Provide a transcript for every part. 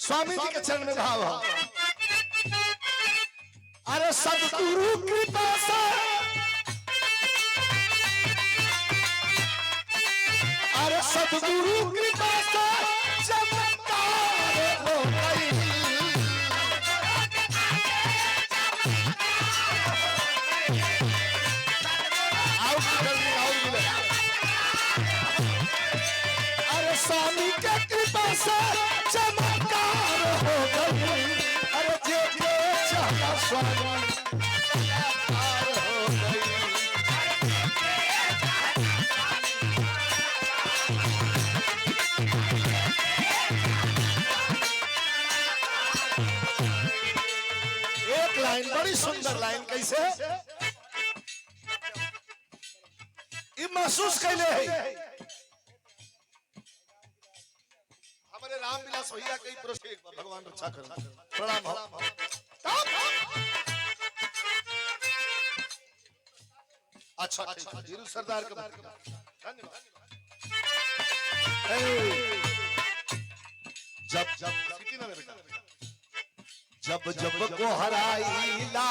स्वामी जी के चरण में भाव हो। अरे सदगुरु कृपा से, अरे सदगुरु कृपा से चमत्कार हो गई। अरे स्वामी के कृपा से चमत्कार हो गई। अरे जे जे चाहा स्वामी चमत्कार हो गई। एक लाइन बड़ी सुंदर लाइन, कैसे ये महसूस कैले है हमारे रामविलास भैया कई पुरुष। भगवान रक्षा करें, प्रणाम हो। अच्छा जीरू सरदार का धन्यवाद। जब जब जब जब को हराईला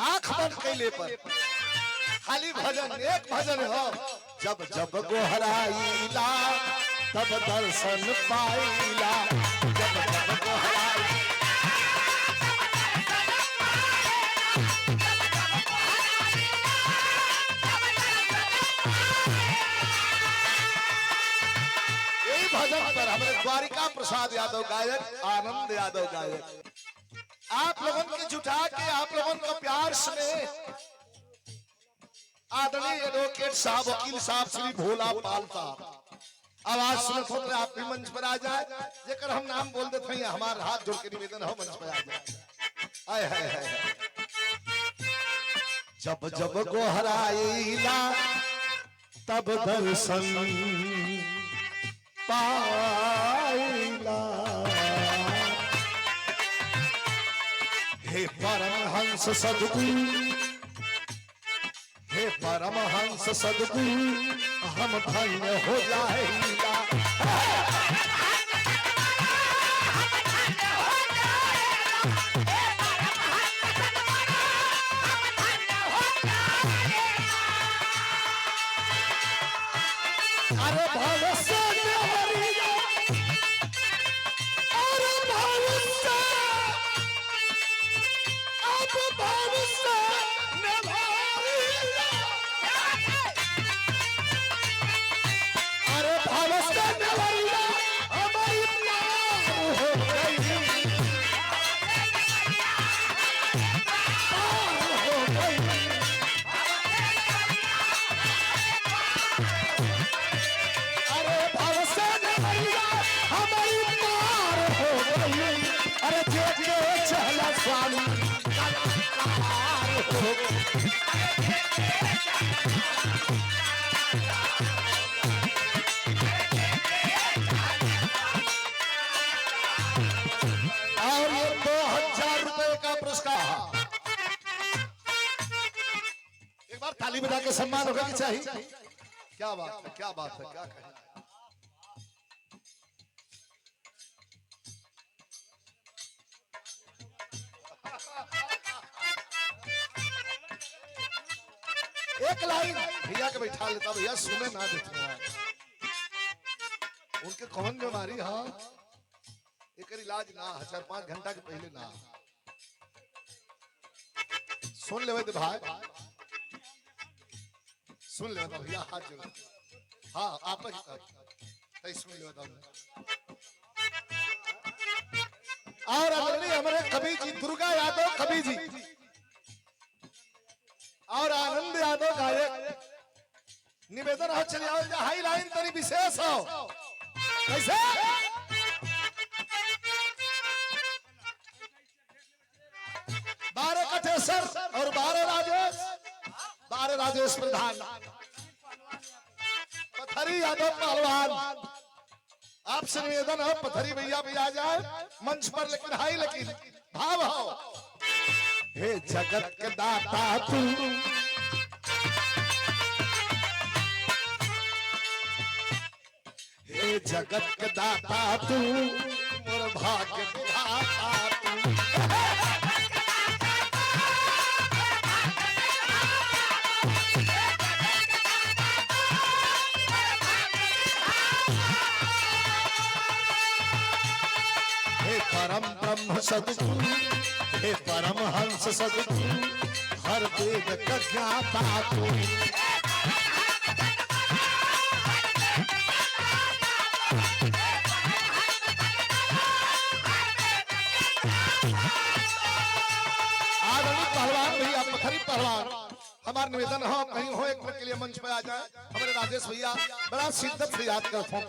आंख बंद कैले पर खाली भजन, एक भजन हो। जब जब को हराईला तब दर्शन पाईला। जब जब को हराईला यही भजन पर हमारे द्वारिका प्रसाद यादव गायक, आनंद यादव गायक, आप लोगों की जुटा के, आप लोगों का प्यार स्नेह, आदरणीय एडवोकेट साहब, वकील साहब, श्री भोला पाल साहब आवाज सुनत होते आप भी मंच पर आ जाए। जेकर हम नाम बोल देते हैं, हमारे हाथ जोड़ के निवेदन हो, मंच पर आ जाए। आय हाय हाय। जब जब को हराईला तब दर्शन पाईला। हे परमहंस सद्गुरु, हे परमहंस सद्गुरु, हम धन्य हो जाएगा। अरे भविष्य ताली बजा के सम्मान होगा कि चाहिए। क्या बात है, क्या बात है, क्या कहें। एक लाइन भैया के बैठा लेता, भैया सुने ना देते उनके कौन बीमारी। हाँ एक इलाज ना 4-5 घंटा के पहले ना सुन ले भाई, सुन ले भैया, हाथ जोड़। हाँ आप ही सुन ले। और हमारे कवि जी दुर्गा यादव, कवि जी और आनंद यादव गायक, निवेदन हो चलिए आओ। हाई लाइन तरी विशेष हो, कैसे 12 कटेश्वर और 12 राजेश प्रधान, पथरी यादव पहलवान। आपसे निवेदन हो पथरी भैया भी आ जाए मंच पर, लेकिन हाई लेकिन भाव हो। हे जगत के दाता तू, हे जगत के दाता तू, भाग्य विधाता तू। हे परम ब्रह्म सद्गुरु, हे परमहंस सद्गुरु, हर वेद का ज्ञाता तू। आदरणीय पहलवान भैया, पथरी पहलवान, हमारा निवेदन हो कहीं हो एक मिनट के लिए मंच पे आ जाए। हमारे राजेश भैया बड़ा शिद्दत से याद करते हैं।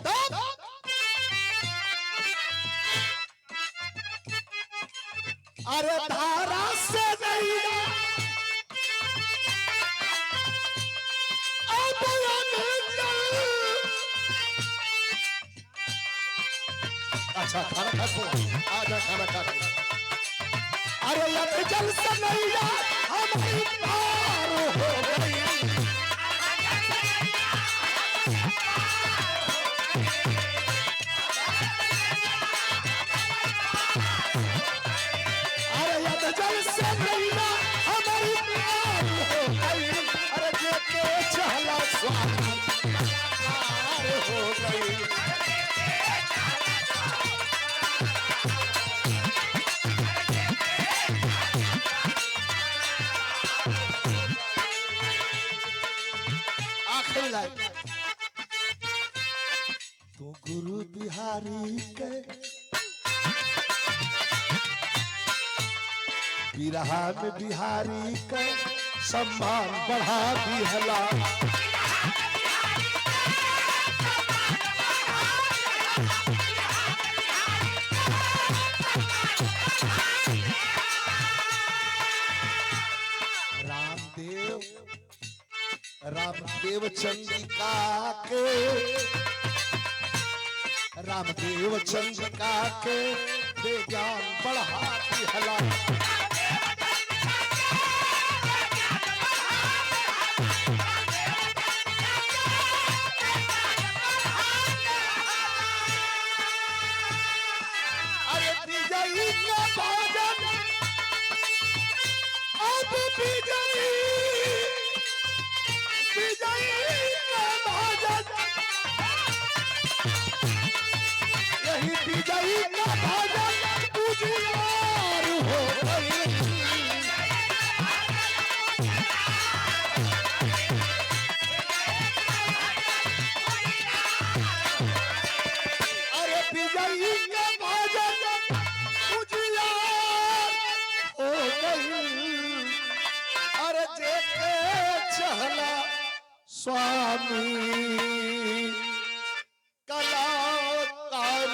अरे धारा से नहीं अच्छा खाना खा आजा खाना खा। अरे लग जल से नहीं हमारी पार हो गई। अरे लग जल से नहीं हमारी पार हो गई। अरे जे के चला स्वामी पार हो गई। तो गुरु बिहारी के बिरहा में बिहारी के सम्मान बढ़ा दिहला। रामदेव चंद्रिका के, रामदेव चंद्रिका के बेज्ञान बढ़ा दिहला। अरे विजयी का भोजन अब विजयी, विजयी का भोजन, यही विजयी का भोजन उजियार हो गई। अरे विजयी का भोजन उजियार हो गई। अरे जेके चहला स्वामी कलाकार।